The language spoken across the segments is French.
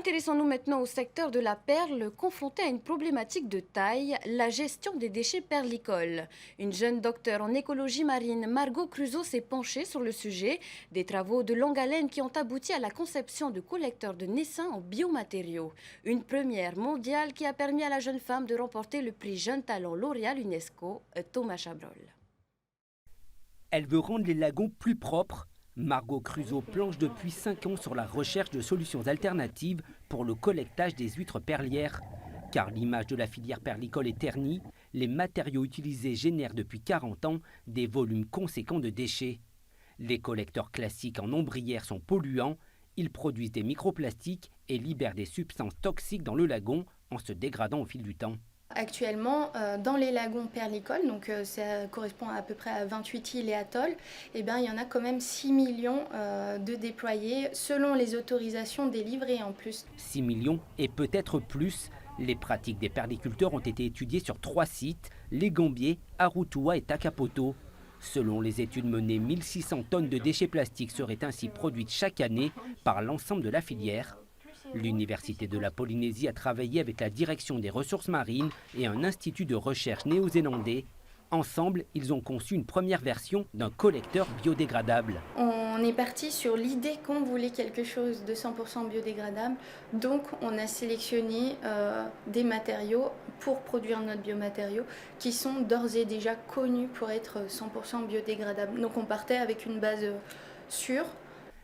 Intéressons-nous maintenant au secteur de la perle, confronté à une problématique de taille, la gestion des déchets perlicoles. Une jeune docteure en écologie marine, Margot Cruzo, s'est penchée sur le sujet. Des travaux de longue haleine qui ont abouti à la conception de collecteurs de naissains en biomatériaux. Une première mondiale qui a permis à la jeune femme de remporter le prix Jeune Talent lauréat l'UNESCO, Thomas Chabrol. Elle veut rendre les lagons plus propres. Margot Cruzo planche depuis 5 ans sur la recherche de solutions alternatives pour le collectage des huîtres perlières. Car l'image de la filière perlicole est ternie, les matériaux utilisés génèrent depuis 40 ans des volumes conséquents de déchets. Les collecteurs classiques en ombrière sont polluants, ils produisent des microplastiques et libèrent des substances toxiques dans le lagon en se dégradant au fil du temps. Actuellement, dans les lagons perlicoles, donc ça correspond à peu près à 28 îles et atolls, il y en a quand même 6 millions de déployés selon les autorisations délivrées en plus. 6 millions et peut-être plus. Les pratiques des perliculteurs ont été étudiées sur 3 sites, les Gambiers, Aroutoua et Takapoto. Selon les études menées, 1600 tonnes de déchets plastiques seraient ainsi produites chaque année par l'ensemble de la filière. L'Université de la Polynésie a travaillé avec la Direction des ressources marines et un institut de recherche néo-zélandais. Ensemble, ils ont conçu une première version d'un collecteur biodégradable. On est parti sur l'idée qu'on voulait quelque chose de 100% biodégradable. Donc on a sélectionné des matériaux pour produire notre biomatériau qui sont d'ores et déjà connus pour être 100% biodégradables. Donc on partait avec une base sûre.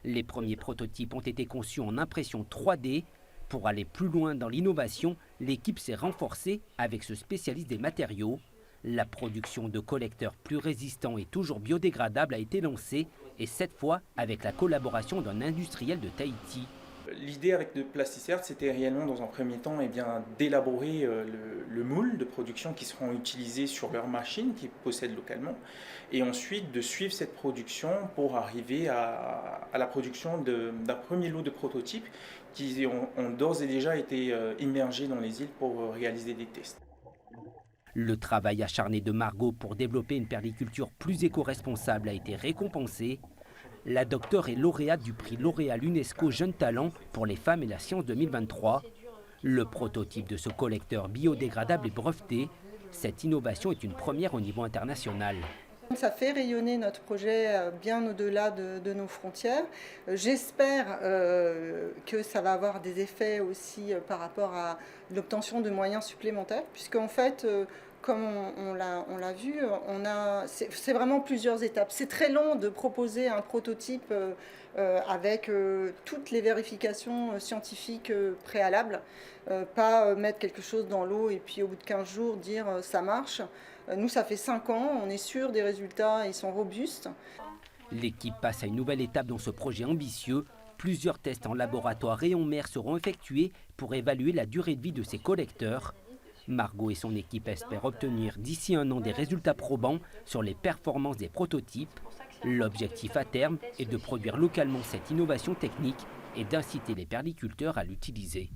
Les premiers prototypes ont été conçus en impression 3D. Pour aller plus loin dans l'innovation, l'équipe s'est renforcée avec ce spécialiste des matériaux. La production de collecteurs plus résistants et toujours biodégradables a été lancée, et cette fois avec la collaboration d'un industriel de Tahiti. L'idée avec de Plasticert, c'était réellement dans un premier temps d'élaborer le moule de production qui seront utilisés sur leurs machines qu'ils possèdent localement, et ensuite de suivre cette production pour arriver à la production d'un premier lot de prototypes qui ont d'ores et déjà été immergés dans les îles pour réaliser des tests. Le travail acharné de Margot pour développer une perliculture plus éco-responsable a été récompensé. La docteure est lauréate du prix lauréat l'UNESCO Jeune Talent pour les femmes et la science 2023. Le prototype de ce collecteur biodégradable est breveté. Cette innovation est une première au niveau international. Ça fait rayonner notre projet bien au-delà de nos frontières. J'espère que ça va avoir des effets aussi par rapport à l'obtention de moyens supplémentaires, puisqu'en fait, comme on l'a vu, c'est vraiment plusieurs étapes. C'est très long de proposer un prototype avec toutes les vérifications scientifiques préalables, pas mettre quelque chose dans l'eau et puis au bout de 15 jours dire ça marche. Nous, ça fait 5 ans, on est sûr des résultats, ils sont robustes. L'équipe passe à une nouvelle étape dans ce projet ambitieux. Plusieurs tests en laboratoire et en mer seront effectués pour évaluer la durée de vie de ces collecteurs. Margot et son équipe espèrent obtenir d'ici 1 an des résultats probants sur les performances des prototypes. L'objectif à terme est de produire localement cette innovation technique et d'inciter les perliculteurs à l'utiliser.